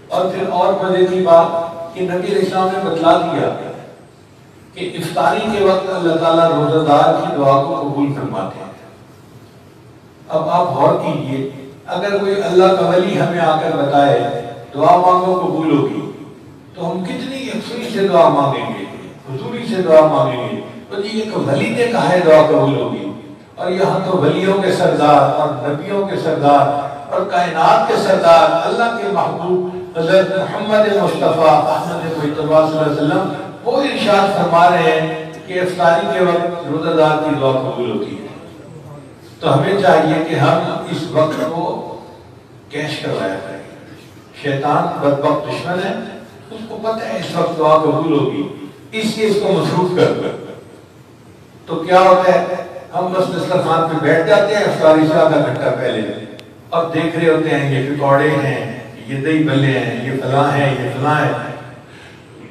اور پھر اور مزے کی بات کہ نبی علیہ السلام نے بتلا دیا کہ افطاری کے وقت اللہ تعالیٰ روزہ دار کی دعا کو قبول فرماتے ہیں۔ اب آپ غور کیجئے، اگر کوئی اللہ کا ولی ہمیں آ کر بتائے دعا مانگو قبول ہوگی، تو ہم کتنی یکسوئی سے دعا مانگیں گے، حضوری سے دعا مانگیں گے۔ تو جی ایک ولی نے کہا ہے دعا قبول ہوگی، اور یہاں تو ولیوں کے سردار اور نبیوں کے سردار اور کائنات کے سردار اللہ کے محبوب حضرت محمد مصطفیٰ احمد مجتبی صلی اللہ علیہ وسلم وہ ارشاد فرما رہے ہیں کہ افطاری کے وقت روزہ دار کی دعا قبول ہوتی ہے۔ تو ہمیں چاہیے کہ ہم اس وقت کو کیش کروایا کریں۔ شیطان بدبخت دشمن ہے، اس کو پتہ ہے اس وقت دعا قبول ہوگی، اس لیے اس کو مصروف کر دو۔ تو کیا ہوتا ہے، ہم بس دسترخوان پہ بیٹھ جاتے ہیں افطاری سے آدھا گھنٹہ پہلے، اور دیکھ رہے ہوتے ہیں یہ پکوڑے ہیں، یہ دہی بھلے ہیں، یہ فلاں ہے، یہ فلاں ہے۔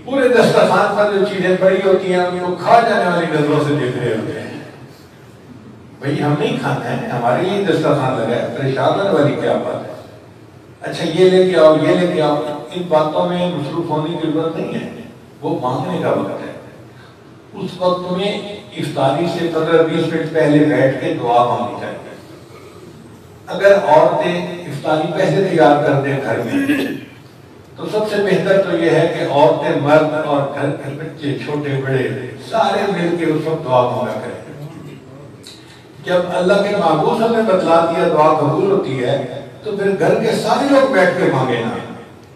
پورے دسترخوان پر جو چیزیں پڑی ہوتی ہیں ان کو کھا جانے والی نظروں سے دیکھ رہے ہوتے ہیں۔ بھئی ہم نہیں کھانا ہے، ہمارے لیے دسترخوان لگا ہے، پریشان ہونے والی کیا بات ہے؟ اچھا یہ لے کے آؤ، یہ لے کے آؤ، ان باتوں میں مصروف ہونے کی ضرورت نہیں ہے، وہ مانگنے کا وقت ہے۔ اس وقت میں افطاری سے 15-20 منٹ پہلے بیٹھ کے دعا مانگنی چاہیے۔ اگر عورتیں افطاری پہلے تیار کر دیں گھر میں تو سب سے بہتر تو یہ ہے کہ عورتیں، مرد اور گھر کے بچے چھوٹے بڑے سارے مل کے اس وقت دعا مانگا کریں۔ جب اللہ کے محبوب ہمیں بتلا دیا دعا قبول ہوتی ہے تو پھر گھر کے سارے لوگ بیٹھ کے مانگے نا،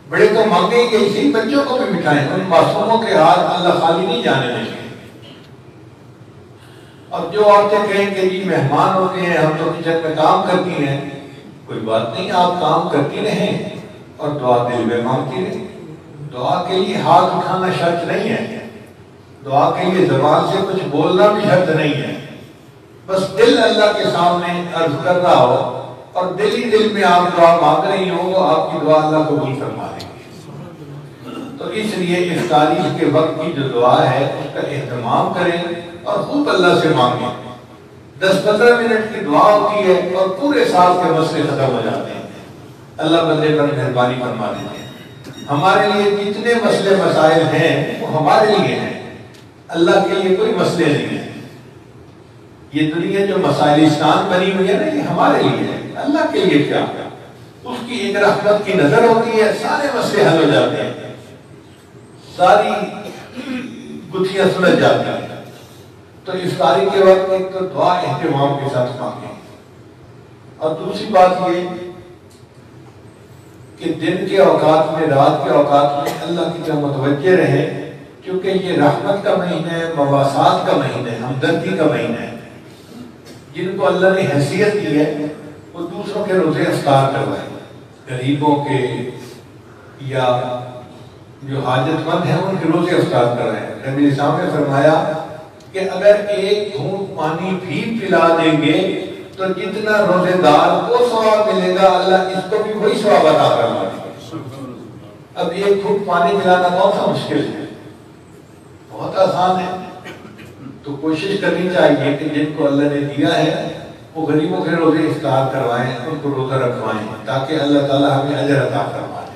بڑے تو مانگے گے اسی، بچوں کو بھی مٹھائیں، ان معصوموں کے ہاتھ اللہ خالی نہیں جانے دیں گے۔ اور جو عورتیں کہیں کہ جی مہمان ہوتے ہیں ہم تو کچن میں کام کرتی ہیں، کوئی بات نہیں، آپ کام کرتی رہیں اور دعا دل میں مانگتی رہیں۔ دعا کے لیے ہاتھ اٹھانا شرط نہیں ہے، دعا کے لیے زبان سے کچھ بولنا بھی شرط نہیں ہے، بس دل اللہ کے سامنے عرض کر رہا ہو اور دل ہی دل میں آپ دعا مانگ رہی ہو تو آپ کی دعا اللہ قبول فرما دیں گے۔ تو اس لیے افطاری کے وقت کی جو دعا ہے اس کا اہتمام کریں اور خوب اللہ سے مانگیں۔ 10-15 منٹ کی دعا ہوتی ہے اور پورے سال کے مسئلے ختم ہو جاتے ہیں۔ اللہ بندے پر مہربانی فرما دیتے ہیں۔ ہمارے لیے جتنے مسئلے مسائل ہیں وہ ہمارے لیے ہیں، اللہ کے لیے کوئی مسئلے نہیں ہیں۔ یہ دنیا جو مسائلستان بنی ہوئی ہے نا، یہ ہمارے لیے ہے، اللہ کے لیے کیا؟ اس کی ایک رحمت کی نظر ہوتی ہے، سارے مسئلے حل ہو جاتے ہیں، ساری گتھیاں سلجھ جاتی ہیں۔ تو افطاری کے وقت ایک تو دعا اہتمام کے ساتھ مانگیں، اور دوسری بات یہ کہ دن کے اوقات میں، رات کے اوقات میں اللہ کی طرف متوجہ رہیں، کیونکہ یہ رحمت کا مہینہ ہے، مواسات کا مہینہ ہے، ہمدردی کا مہینہ ہے۔ جن کو اللہ نے حیثیت دی ہے وہ دوسروں کے روزے افطار کروائیں، غریبوں کے یا جو حاجت مند ہیں ان کے روزے افطار کروائیں۔ نبی اسلام نے فرمایا کہ اگر ایک گھونٹ پانی بھی پلا دیں گے تو جتنا روزے دار کو ثواب ملے گا اللہ اس کو بھی وہی ثواب عطا فرما دے گا۔ اب ایک گھونٹ پانی پلانا کون سا مشکل ہے، بہت آسان ہے۔ تو کوشش کرنی چاہیے کہ جن کو اللہ نے دیا ہے وہ غریبوں کے روزے افطار کروائیں، ان کو روزہ رکھوائیں، تاکہ اللہ تعالیٰ ہمیں اجر عطا فرما دے۔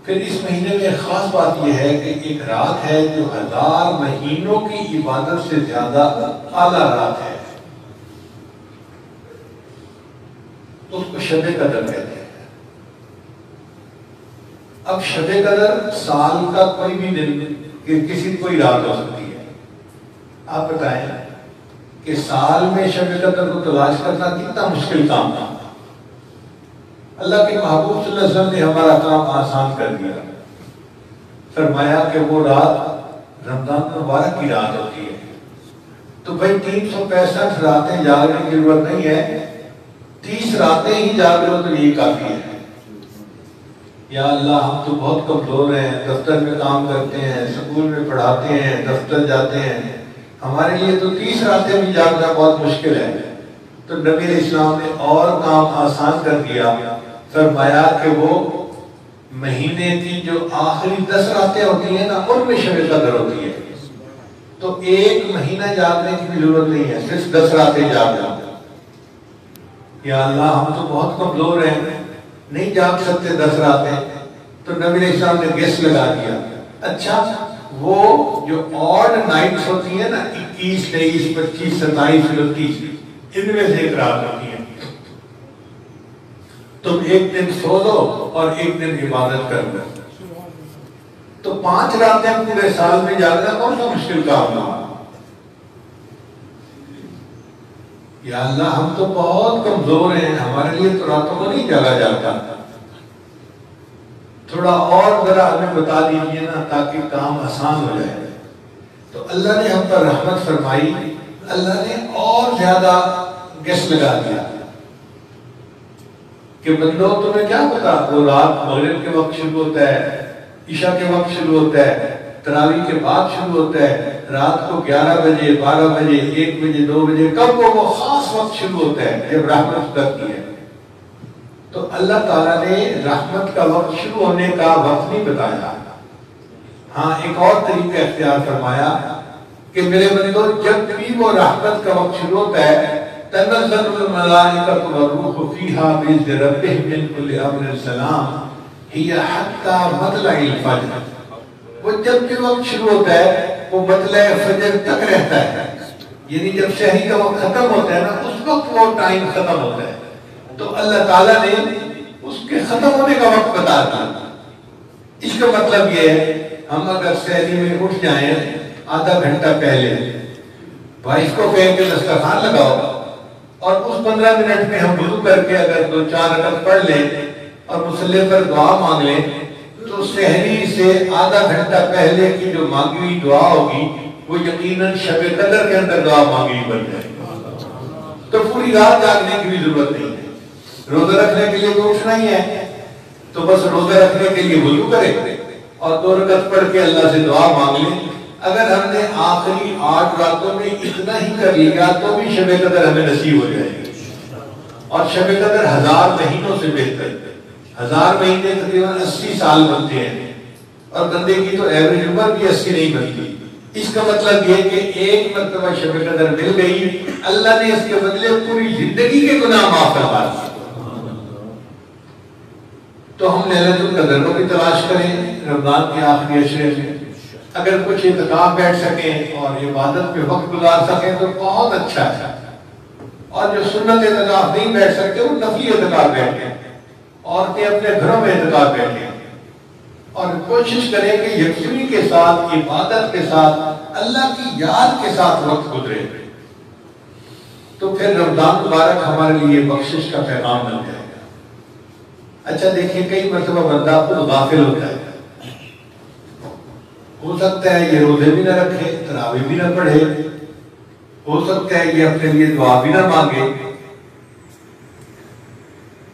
پھر اس مہینے میں خاص بات یہ ہے کہ ایک رات ہے جو 1000 مہینوں کی عبادت سے زیادہ اعلیٰ رات ہے، اس کو شب قدر کہتے ہیں۔ اب شب قدر سال کا کوئی بھی دن کہ کسی کوئی رات ہو سکتی ہے۔ آپ بتائیں کہ سال میں شب قدر کو تلاش کرنا کتنا مشکل کام تھا۔ اللہ کے محبوب صلی اللہ علیہ وسلم نے ہمارا کام آسان کر دیا، فرمایا کہ وہ رات رمضان مبارک کی رات ہوتی ہے، تو بھائی 365 راتیں جاگنے کی ضرورت نہیں ہے، 30 راتیں ہی جاگ لو تو یہ کافی ہے۔ یا اللہ ہم تو بہت کمزور ہیں، دفتر میں کام کرتے ہیں، اسکول میں پڑھاتے ہیں، دفتر جاتے ہیں، ہمارے لیے تو 30 راتیں بھی جاگنا بہت مشکل ہے۔ تو نبی علیہ السلام نے اور کام آسان کر دیا، فرمایا کہ وہ مہینے کی جو آخری 10 راتیں ہوتی ہیں نا ان میں شب قدر ہوتی ہے، تو ایک مہینہ جاگنے کی بھی ضرورت نہیں ہے، صرف 10 راتیں جاگ جاؤ۔ یا اللہ ہم تو بہت کمزور ہیں، نہیں جاگ سکتے 10 راتیں، تو نبی علیہ السلام نے گیس لگا دیا، اچھا وہ جو آڈ نائٹس ہوتی ہیں نا 21، 23، 25، 27، 29، ان میں سے ایک رات ہوتی ہے، تم ایک دن سو دو اور ایک دن عبادت کر لو، تو 5 راتیں پورے سال میں جاگنا کون سا مشکل کام ہوا؟ یا اللہ ہم تو بہت کمزور ہیں، ہمارے لیے تو راتوں کو نہیں جاگا جاتا، تھوڑا اور ذرا ہمیں بتا دیجیے نا تاکہ کام آسان ہو جائے۔ تو اللہ نے ہم پر رحمت فرمائی، اللہ نے اور زیادہ گیس لگا دیا کہ بندو تمہیں کیا پتا وہ رات مغرب کے وقت شروع ہوتا ہے، عشاء کے وقت شروع ہوتا ہے، تراویح کے بعد شروع ہوتا ہے، رات کو 11 بجے، 12 بجے، 1 بجے، 2 بجے، کب وہ خاص وقت شروع ہوتا ہے جب رحمت اترتی ہے۔ تو اللہ تعالیٰ نے رحمت کا وقت شروع ہونے کا وقت نہیں بتایا، ہاں ایک اور طریقہ اختیار فرمایا کہ میرے بندو جب بھی وہ رحمت کا وقت شروع ہوتا ہے تنزل الملائکۃ والروح فیہا بإذن ربہم من کل امر سلام ہی حتی مطلع الفجر، وہ جب بھی وقت شروع ہوتا ہے وہ مطلع فجر تک رہتا ہے، یعنی جب شہری کا وقت ختم ہوتا ہے نا اس وقت وہ ٹائم ختم ہوتا ہے، تو اللہ تعالیٰ نے اس کے ختم ہونے کا وقت بتا دیا۔ اس کا مطلب یہ ہے ہم اگر سحری میں اٹھ جائیں آدھا گھنٹہ پہلے، وائف کو کہیں کہ دسترخوان لگاؤ، اور اس 15 منٹ میں ہم وضو کر کے اگر 2-4 رکعت پڑھ لیں اور مصلی پر دعا مانگ لیں تو سحری سے آدھا گھنٹہ پہلے کی جو مانگی ہوئی دعا ہوگی وہ یقیناً شب قدر کے اندر دعا مانگی بن جائے گی، تو پوری رات جاگنے کی بھی ضرورت نہیں ہے۔ روزہ رکھنے کے لیے تو اٹھنا ہی ہے، تو بس روزہ رکھنے کے لیے وضو کرے اور 2 رکعت پڑھ کے اللہ سے دعا مانگ لیں۔ اگر ہم نے آخری 8 راتوں میں اتنا ہی کر لیا تو بھی شب قدر ہمیں نصیب ہو جائے گی، اور شب قدر 1000 مہینوں سے بہتر، 1000 مہینے تقریباً 80 سال بنتے ہیں، اور بندے کی تو ایوریج عمر بھی 80 نہیں بنتی۔ اس کا مطلب یہ کہ ایک مرتبہ شب قدر مل گئی، اللہ نے اس کے بدلے پوری زندگی کے گناہ معاف کروا دیے۔ تو ہم لیلۃ القدر کو بھی تلاش کریں رمضان کے آخری عشرے میں، اگر کچھ اعتکاف بیٹھ سکیں اور عبادت میں وقت گزار سکیں تو بہت اچھا ہے، اور جو سنت اعتکاف نہیں بیٹھ سکتے وہ نفلی اعتکاف بیٹھیں، عورتیں اپنے گھروں میں اعتکاف بیٹھیں، اور کوشش کریں کہ یکسوئی کے ساتھ، عبادت کے ساتھ، اللہ کی یاد کے ساتھ وقت گزرے، تو پھر رمضان مبارک ہمارے لیے بخشش کا پیغام بن جائے گا۔ اچھا دیکھیں کئی مرتبہ بندہ خود غافل ہوتا ہے، ہو سکتا ہے یہ روزے بھی نہ رکھے، تراویح بھی نہ پڑھے، ہو سکتا ہے یہ اپنے لیے دعا بھی نہ مانگے،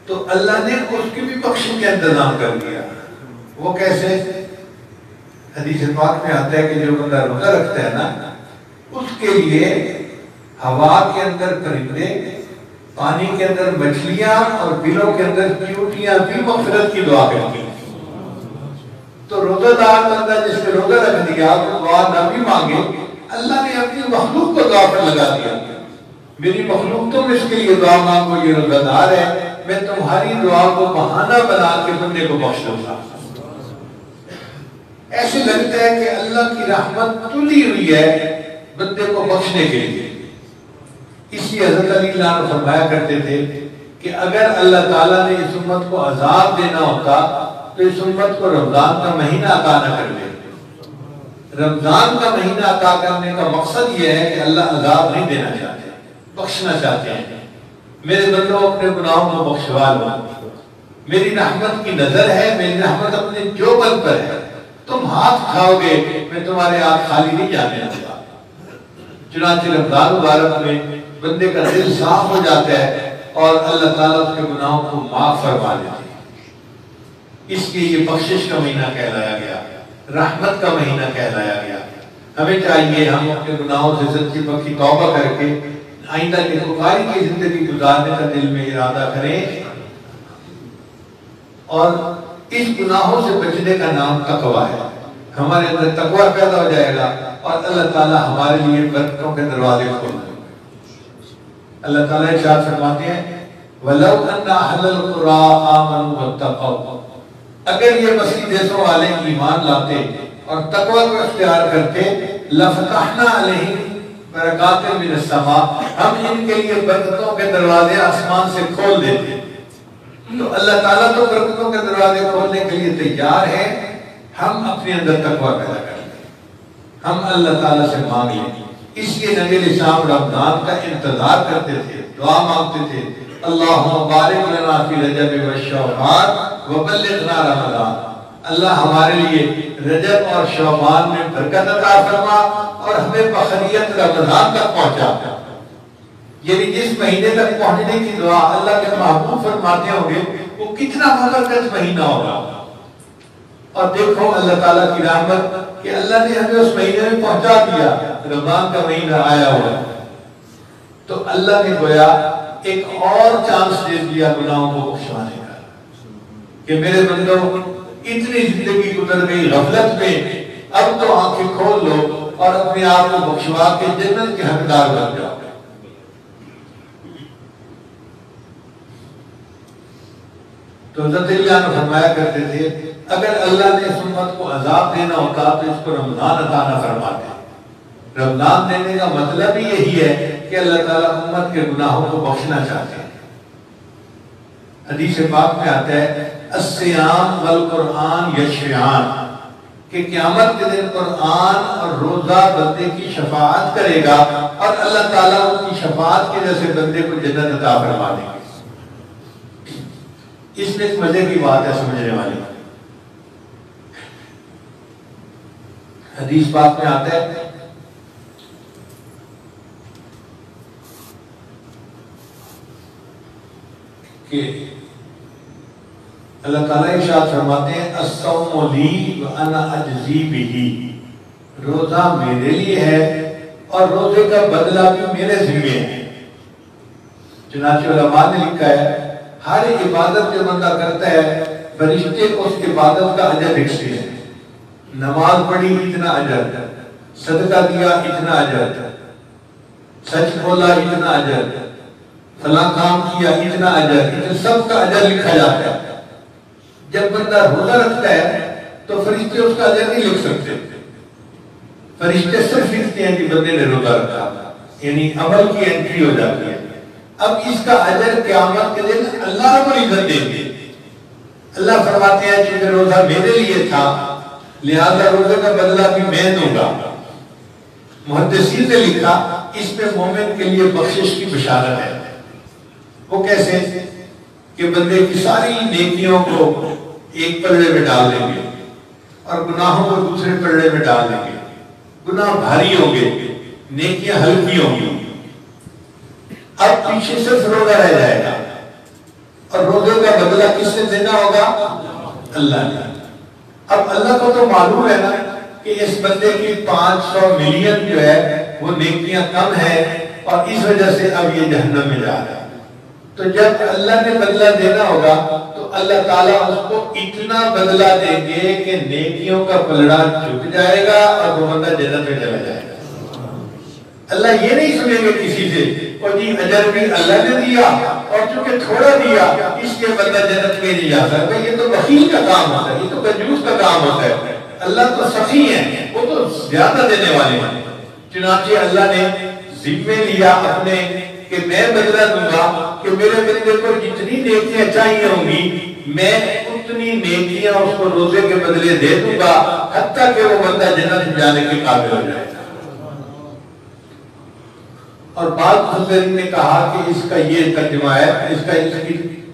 تو اللہ نے اس کی بھی بخشش کا انتظام کر دیا۔ وہ کیسے؟ حدیث پاک میں آتا ہے کہ جو بندہ روزہ رکھتا ہے نا اس کے لیے ہوا کے اندر پرندے، پانی کے اندر مچھلیاں اور بلوں کے اندر چیونٹیاں بھی مغفرت کی دعا کرتی ہیں۔ تو روزہ دار بندہ جس نے روزہ رکھ دیا وہ دعا نہ بھی مانگے، اللہ نے اپنی مخلوق کو دعا پر لگا دیا، میری مخلوق تم اس کے لیے دعا مانگو، یہ روزہ دار ہے، میں تمہاری دعا کو بہانہ بنا کے بندے کو بخش دوں گا۔ ایسے لگتا ہے کہ اللہ کی رحمت تلی ہوئی ہے بندے کو بخشنے کے لیے۔ اسی حضرت علی اللہ عنہ فرمایا کرتے تھے کہ اگر اللہ تعالیٰ نے اس امت کو عذاب دینا ہوتا تو اس امت کو رمضان کا مہینہ عطا نہ کر دے۔ رمضان کا مہینہ عطا کرنے کا مقصد یہ ہے کہ اللہ عذاب نہیں دینا چاہتے، بخشنا چاہتے ہیں۔ میرے بندوں اپنے گناہوں کو بخشوا لو، میری رحمت کی نظر ہے، میری رحمت اپنے جوبل پر ہے، تم ہاتھ اٹھاؤ گے میں تمہارے ہاتھ خالی نہیں جانے دوں گا۔ چنانچہ رمضان مبارک میں بندے کا دل صاف ہو جاتا ہے اور اللہ تعالیٰ اس کے گناہوں کو معاف فرما دیتے ہیں۔ اس لیے یہ بخشش کا مہینہ کہلایا گیا، رحمت کا مہینہ کہلایا گیا۔ ہمیں چاہیے ہم اپنے گناہوں سے سچی پکی توبہ کر کے آئندہ نیکوکاری کی زندگی گزارنے کا دل میں ارادہ کریں، اور اس گناہوں سے بچنے کا نام تقویٰ ہے۔ ہمارے اندر تقویٰ پیدا ہو جائے گا اور اللہ تعالیٰ ہمارے لیے برکتوں کے دروازے کھول دے گا۔ اللہ تعالیٰ ارشاد فرماتے ہیں وَلَوْ أَنَّ أَهْلَ الْقُرَىٰ آمَنُوا وَاتَّقَوْا، اگر یہ مسیح دیسوں والے ایمان لاتے اور تقوی کو اختیار کرتے، لَفَتَحْنَا عَلَيْهِمْ بَرَكَاتٍ مِّنَ السَّمَاءِ، ہم ان کے لیے برکتوں کے دروازے آسمان سے کھول دیتے۔ تو اللہ تعالیٰ تو برکتوں کے دروازے کھولنے کے لیے تیار ہے، ہم اپنے اندر تقوی پیدا کر لیں، ہم اللہ تعالیٰ سے مانگ لیں۔ اس لیے نبی علیہ السلام رمضان کا انتظار کرتے تھے، دعا مانگتے تھے، اللہم بارک لنا فی رجب و شعبان وبلغنا رمضان، اللہ ہمارے لیے رجب اور شعبان میں برکت عطا فرما اور ہمیں بخیریت رمضان تک پہنچا۔ یعنی جس مہینے تک پہنچنے کی دعا اللہ کے محبوب فرماتے ہوں گے وہ کتنا مبارک مہینہ ہوگا۔ اور دیکھو اللہ تعالیٰ کی رحمت کہ اللہ نے ہمیں اس مہینے میں پہنچا دیا، رمضان کا مہینہ آیا ہوا ہے۔ تو اللہ نے گویا ایک اور چانس دے دیا گناہوں کو بخشوانے کا، کہ میرے بندوں اتنی زندگی گزر گئی غفلت میں، اب تو آنکھیں کھول لو اور اپنے آپ کو بخشوا کے جنت کے حقدار بن جاؤ۔ تو حضرت علی عنہ فرمایا کرتے تھے اگر اللہ نے اس امت کو عذاب دینا ہوتا تو اس کو رمضان عطا نہ فرماتے۔ رمضان دینے کا مطلب ہی یہی ہے کہ اللہ تعالیٰ امت کے گناہوں کو بخشنا چاہتے ہیں۔ حدیث پاک میں آتا ہے الصیام والقرآن یشفعان، کہ قیامت کے دن قرآن اور روزہ بندے کی شفاعت کرے گا اور اللہ تعالیٰ ان کی شفاعت کی وجہ سے بندے کو جنت عطا فرما دیں گے۔ اس میں ایک مزے کی بات ہے سمجھنے والی، حدیث پاک میں آتا ہے کہ اللہ تعالیٰ ارشاد فرماتے ہیں الصوم لی وانا اجزی بہ، روزہ میرے لیے ہے اور روزے کا بدلہ بھی میرے ذمہ ہے۔ چنانچہ علماء نے لکھا ہے ہر عبادت جو بندہ کرتا ہے فرشتے اس عبادت کا اجر لکھتے ہیں۔ نماز پڑھی اتنا اجر، صدقہ دیا اتنا اجر، سچ بولا اتنا اجر، فلاں کام کیا اتنا اجر، اتنا سب کا اجر لکھا جاتا ہے۔ جب بندہ روزہ رکھتا ہے تو فرشتے اس کا اجر نہیں لکھ سکتے، فرشتے صرف لکھتے ہیں کہ بندے نے روزہ رکھا، یعنی عمل کی انٹری ہو جاتی ہے۔ اب اس کا اجر قیامت کے دن اللہ رب العزت دیں گے۔ اللہ فرماتے ہیں چونکہ روزہ میرے لیے تھا لہذا روزے کا بدلہ بھی میں دوں گا۔ محدثین نے لکھا اس میں مومن کے لیے بخشش کی بشارت ہے۔ وہ کیسے کہ بندے کی ساری نیکیوں کو ایک پلڑے میں ڈال دیں گے اور گناہوں کو دوسرے پلڑے میں ڈال دیں گے، گناہ بھاری ہوں گے، نیکیاں ہلکی ہوں گی۔ اب پیچھے صرف روزہ رہ جائے گا اور روزے کا بدلہ کس نے دینا ہوگا؟ اللہ نے۔ اب اللہ کو تو معلوم ہے نا کہ اس بندے کی 500 ملین جو ہے وہ نیکیاں کم ہے اور اس وجہ سے اب یہ جہنم میں جا رہا ہے۔ تو جب اللہ نے بدلہ دینا ہوگا تو اللہ تعالیٰ اس کو اتنا بدلہ دیں گے کہ نیکیوں کا پلڑا جھک جائے گا اور وہ بندہ جنت میں چلا جائے گا۔ اللہ یہ نہیں سنیں گے کسی سے اور جی اجر بھی اللہ نے دیا اور چونکہ تھوڑا دیا اس کے بندہ جنت میں نہیں جا سکتا، یہ تو بخیل کا کام ہوتا ہے، یہ تو کنجوس کا کام ہوتا ہے۔ اللہ تو سخی ہے، وہ تو زیادہ دینے والے ہیں۔ چنانچہ اللہ نے ذمہ لیا اپنے کہ میں بدلہ دوں گا کہ میرے بندے کو جتنی نیکیاں چاہیے ہوں گی میں اتنی نیکیاں اس کو روزے کے بدلے دے دوں گا حتیٰ کہ وہ بندہ جنت میں جانے کے قابل ہو جائے۔ اور بعض مفسرین نے کہا کہ اس کا یہ ترجمہ ہے،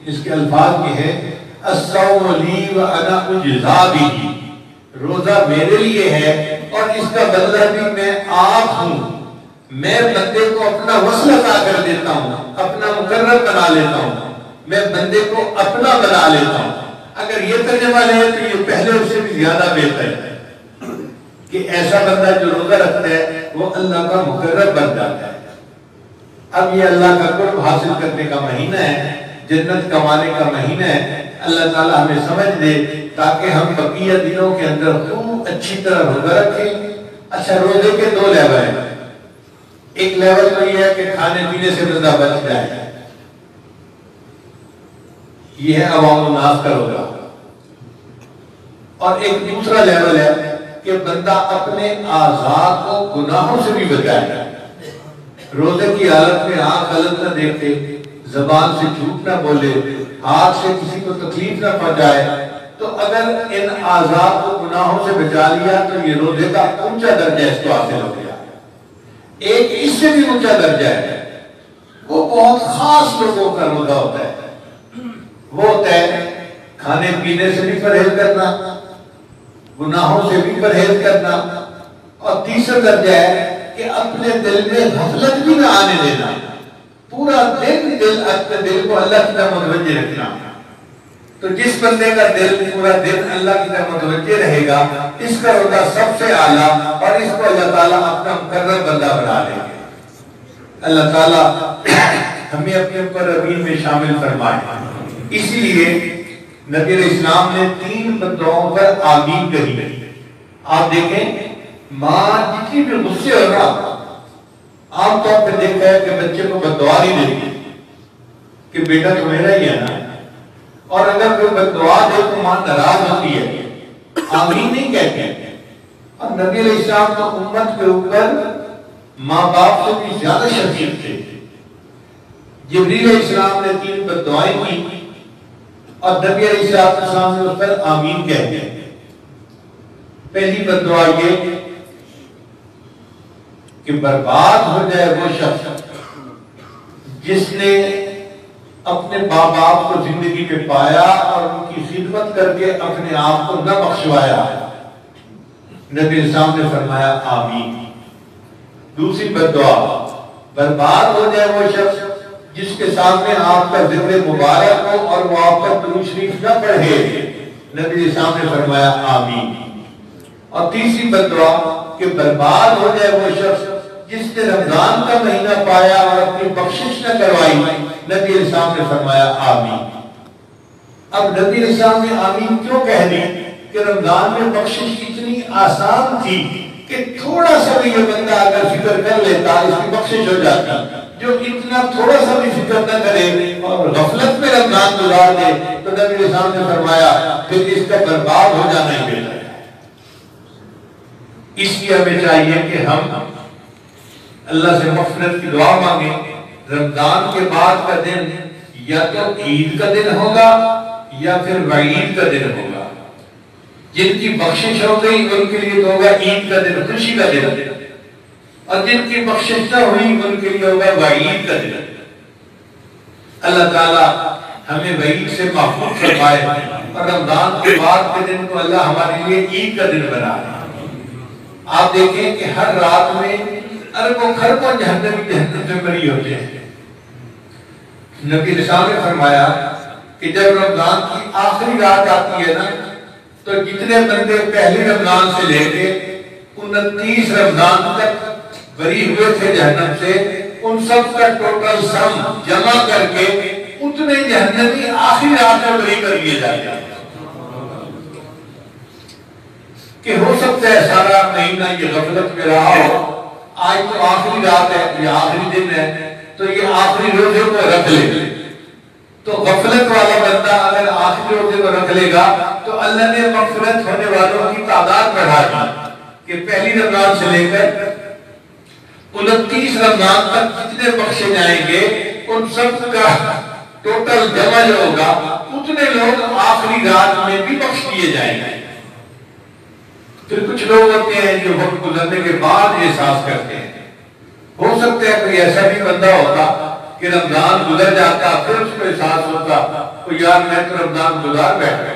اس کے الفاظ یہ ہیں الصوم لی وانا اجزا بہ، روزہ میرے لیے ہے اور اس کا بدلہ بھی میں آپ ہوں، میں بندے کو اپنا وصل عطا کر دیتا ہوں، اپنا مقرر بنا لیتا ہوں، میں بندے کو اپنا بنا لیتا ہوں۔ اگر یہ ترجمہ لے تو یہ پہلے اس سے بھی زیادہ بہتر ہے کہ ایسا بندہ جو روزہ رکھتا ہے وہ اللہ کا مقرر بن جاتا ہے۔ اب یہ اللہ کا قرب حاصل کرنے کا مہینہ ہے، جنت کمانے کا مہینہ ہے۔ اللہ تعالیٰ ہمیں سمجھ دے تاکہ ہم بقیہ دنوں کے اندر خوب اچھی طرح روزہ رکھیں۔ اچھا، روزے کے 2 لیول ہیں۔ ایک لیول تو یہ ہے کہ کھانے پینے سے بندہ بچ جائے، یہ ہے عوام الناس کا روزہ. اور ایک دوسرا لیول ہے کہ بندہ اپنے اعضاء کو گناہوں سے بھی بچائے. روزے کی حالت میں آنکھ غلط نہ دیکھے، زبان سے جھوٹ نہ بولے، ہاتھ سے کسی کو تکلیف نہ پہنچائے. تو اگر ان اعضاء کو گناہوں سے بچا لیا تو یہ روزے کا اونچا درجہ اس کو حاصل ہو گیا. ایک اس سے بھی اونچا درجہ ہے، وہ بہت خاص لوگوں کا روزہ ہوتا ہے. وہ ہوتا ہے کھانے پینے سے بھی پرہیز کرنا، گناہوں سے بھی پرہیز کرنا، اور تیسرا درجہ ہے کہ اپنے دل میں غفلت بھی نہ آنے دینا. پورا دل اپنے دل کو اللہ کی طرف متوجہ رکھنا. تو جس بندے کا دل پورا دن اللہ کی طرف متوجہ رہے گا، اس کا روزہ سب سے اعلیٰ، اور اس کو اللہ تعالیٰ اپنا مقرر بندہ بنا لے گا. اللہ تعالیٰ ہمیں اپنے مقربین میں شامل فرمائے. اسی لیے نبی علیہ السلام نے 3 بددعاؤں پر آمین کہی. آپ دیکھیں ماں جتنی بھی غصے ہو رہا، عام طور پہ دیکھا ہے کہ بچے کو بددعا نہیں دیتی کہ بیٹا تو میرا ہی ہے نا، اور اگر کوئی بددعا دے تو ماں ناراض ہوتی ہے، آمین نہیں کہتے ہیں. اور نبی علیہ السلام تو امت کے اوپر ماں باپ سے بھی زیادہ شفیق تھے. جبریل علیہ السلام نے 3 بددعائیں کی اور نبی علیہ السلام نے اس پر آمین کہتے ہیں. پہلی بددعا یہ کہ برباد ہو جائے وہ شخص جس نے اپنے باپ باپ کو زندگی میں پایا اور ان کی خدمت کر کے اپنے آپ کو نہ بخشوایا. نبی السلام نے فرمایا آمین. دوسری بددعا، برباد ہو جائے وہ شخص جس کے سامنے آپ کا ذکر مبارک ہو اور وہ آپ کا درود شریف نہ پڑھے. نبی السلام نے فرمایا آمین. اور تیسری بددعا کہ برباد ہو جائے وہ شخص جس نے رمضان کا مہینہ پایا اور اپنی بخشش نہ کروائی. نبی علیہ السلام نے فرمایا آمین. اب نبی علیہ السلام نے آمین کیوں کہہ دی؟ کہ رمضان میں بخشش اتنی آسان تھی کہ تھوڑا سا بھی یہ بندہ اگر فکر کر لیتا اس کی بخشش ہو جاتی. جو اتنا تھوڑا سا بھی فکر نہ کرے اور غفلت میں رمضان گزار دے تو نبی علیہ السلام نے فرمایا پھر اس کا برباد ہو جانا ہی بہتر ہے. اس لیے ہمیں چاہیے کہ ہم اللہ سے مغفرت کی دعا مانگیں. رمضان کے بعد کا دن یا تو عید کا دن ہوگا یا پھر وعید کا دن ہوگا. جن کی بخشش ہو گئی ان کے لیے تو ہوگا عید کا دن، خوشی کا دن، اور جن کی بخشش نہ ہوئی ان کے لیے ہوگا وعید کا دن. اللہ تعالیٰ ہمیں وعید سے محفوظ فرمائے اور رمضان کے بعد کے دن کو اللہ ہمارے لیے عید کا دن بنائے. آپ دیکھیں کہ ہر رات میں اربوں خربوں جہنم سے بری ہوتے ہیں. نبی السلام نے فرمایا کہ جب رمضان کی آخری رات آتی ہے نا تو جتنے بندے پہلی رمضان سے لے کے 29 رمضان تک بری ہوئے تھے جہنم سے، ان سب کا ٹوٹل سم جمع کر کے اتنے جہنمی آخری رات میں بری کر لیے جاتے ہیں. کہ ہو سکتا ہے سارا مہینہ یہ غفلت میں رہا ہو، آج تو آخری رات ہے، یہ آخری دن ہے، تو یہ آخری روزے کو رکھ لے. تو غفلت والا بندہ اگر آخری روزے کو رکھ لے گا تو اللہ نے مغفرت ہونے والوں کی تعداد بڑھا دی کہ پہلی رمضان سے لے کر 29 رمضان تک جتنے بخشے جائیں گے ان سب کا ٹوٹل جمع جو ہوگا اتنے لوگ آخری رات میں بھی بخش دیے جائیں گے. پھر کچھ لوگ ہوتے ہیں جو وقت گزرنے کے بعد احساس کرتے ہیں. ہو سکتا ہے کوئی ایسا بھی بندہ ہوتا کہ رمضان گزر جاتا پھر اس کو احساس ہوتا کہ یار میں تو رمضان گزار بیٹھا.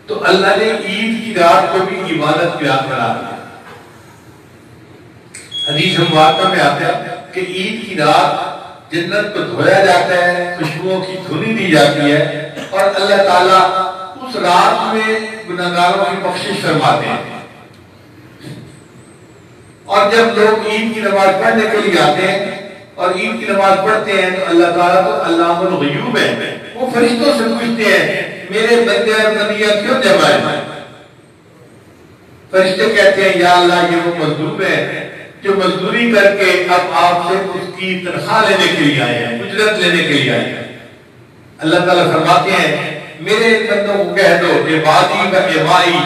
تو اللہ نے عید کی رات کو بھی عبادت کی رات بنا دیا. حدیث مبارکہ میں آتا ہے کہ عید کی رات جنت کو دھویا جاتا ہے، خوشبوؤں کی دھنی دی جاتی ہے، اور اللہ تعالیٰ اس رات میں گناہگاروں کی بخشش فرماتے ہیں. اور جب لوگ عید کی نماز پڑھنے کے لیے آتے ہیں اور عید کی نماز پڑھتے ہیں تو اللہ تعالیٰ تو علام الغیوب ہے، وہ فرشتوں سے پوچھتے ہیں میرے بندے اور بندیاں کیوں جمع ہیں؟ فرشتے کہتے ہیں یا اللہ یہ وہ مزدور ہے جو مزدوری کر کے اب آپ سے اس کی تنخواہ لینے کے لیے آئے ہیں، اجرت لینے کے لیے آئے ہیں. اللہ تعالیٰ فرماتے ہیں میرے بندوں کو کہہ دو عبادی و امائی،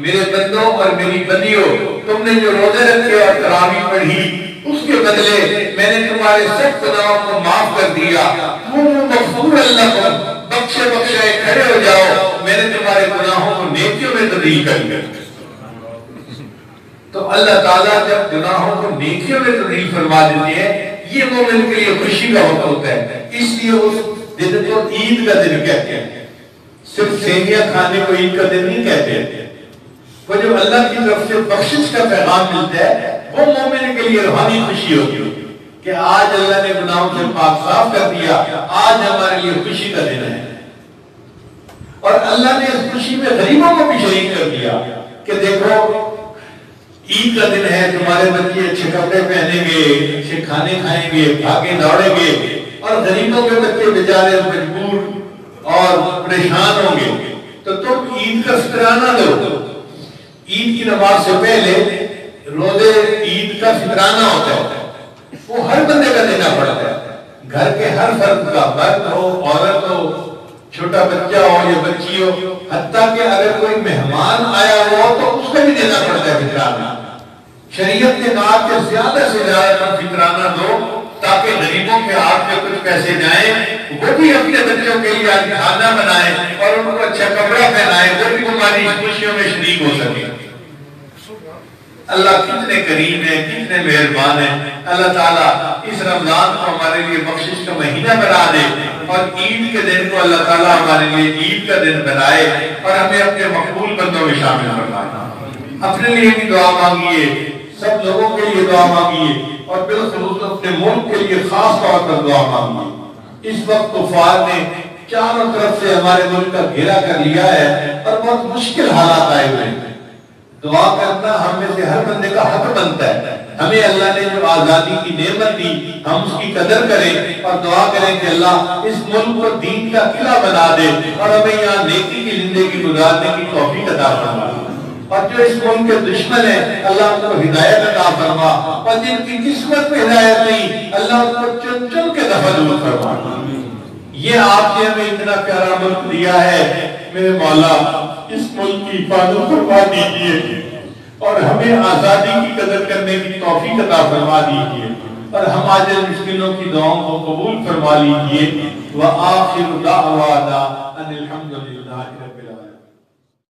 میرے بندوں اور میری بندیوں، تم نے جو روزے رکھے اور تراویح پڑھی اس کے بدلے میں نے تمہارے سب گناہوں کو معاف کر دیا، مغفور لکم، بخشے بخشائے کھڑے ہو جاؤ، میں نے تمہارے گناہوں کو نیکیوں میں تبدیل کر دیا۔ تو اللہ تعالیٰ جب گناہوں کو نیکیوں میں تبدیل فرما دیتے ہیں، یہ مومن کے لیے خوشی کا وقت ہوتا ہے، اس لیے اس دن کو عید کا دن کہتے ہیں۔ صرف سیویاں کھانے کو عید کا دن نہیں کہتے، وہ جو اللہ کی طرف سے بخشش کا پیغام ملتا ہے وہ مومن کے لیے روحانی خوشی ہوتی ہے کہ آج اللہ نے گناہوں سے پاک صاف کر دیا، آج ہمارے لیے خوشی کا دن ہے۔ اور اللہ نے اس خوشی میں غریبوں کو بھی شریک کر دیا کہ دیکھو عید کا دن ہے، تمہارے بچے اچھے کپڑے پہنیں گے، اچھے کھانے کھائیں گے، بھاگے دوڑیں گے، اور غریبوں کے بچے بیچارے مجبور اور پریشان ہوں گے، تو تم عید کا فطرانہ دو۔ عید کی نماز سے پہلے روزے عید کا فطرانہ ہوتا ہے، وہ ہر بندے کا دینا پڑتا ہے، گھر کے ہر فرد کا، مرد ہو، عورت ہو، چھوٹا بچہ ہو یا بچی ہو، حتیٰ کہ اگر کوئی مہمان آیا ہو تو اس کو بھی دینا پڑتا ہے فطرانہ۔ شریعت نے کہا کہ زیادہ سے زیادہ فطرانہ دو تاکہ غریبوں کے ہاتھ میں کچھ پیسے جائیں، وہ بھی اپنے بچوں کے لیے کھانا بنائیں اور ان کو اچھا کپڑا پہنائیں، وہ بھی تمہاری خوشیوں میں شریک ہو سکے۔ اللہ کتنے کریم ہے، کتنے مہربان ہے۔ اللہ تعالیٰ اس رمضان کو ہمارے لیے بخشش کا مہینہ بنا دے اور عید کے دن کو اللہ تعالیٰ ہمارے لیے عید کا دن بنائے اور ہمیں اپنے مقبول بندوں میں شامل فرمائے۔ اپنے لیے بھی دعا مانگیے، سب لوگوں کے لیے دعا مانگیے، اور بالخصوص اپنے ملک کے لیے خاص طور پر دعا مانگیے۔ اس وقت کفار نے چاروں طرف سے ہمارے ملک کا گھیرا کر لیا ہے اور بہت مشکل حالات آئے ہوئے ہیں۔ دعا کرنا ہم میں سے ہر بندے کا حق بنتا ہے، ہمیں اللہ نے جو آزادی کی نعمت دی ہم اس کی قدر کریں اور دعا کریں کہ اللہ اس ملک کو دین کا قلعہ بنا دے اور ہمیں یہاں نیکی کی زندگی گزارنے کی توفیق عطا فرما، اور جو اس ملک کے دشمن ہیں اللہ ان کو ہدایت عطا فرما، اور جن کی قسمت میں ہدایت نہیں اللہ ان کو چن چن کے دفع دور فرما۔ یہ آپ نے ہمیں اتنا پیارا ملک دیا ہے، میرے مولا اس ملک کی حفاظت فرما دیجیے اور ہمیں آزادی کی قدر کرنے کی توفیق عطا فرما دیجیے، اور ہم آج مسکینوں کی دعاؤں کو قبول فرما لیجیے۔ وآخر دعوانا ان الحمد للہ۔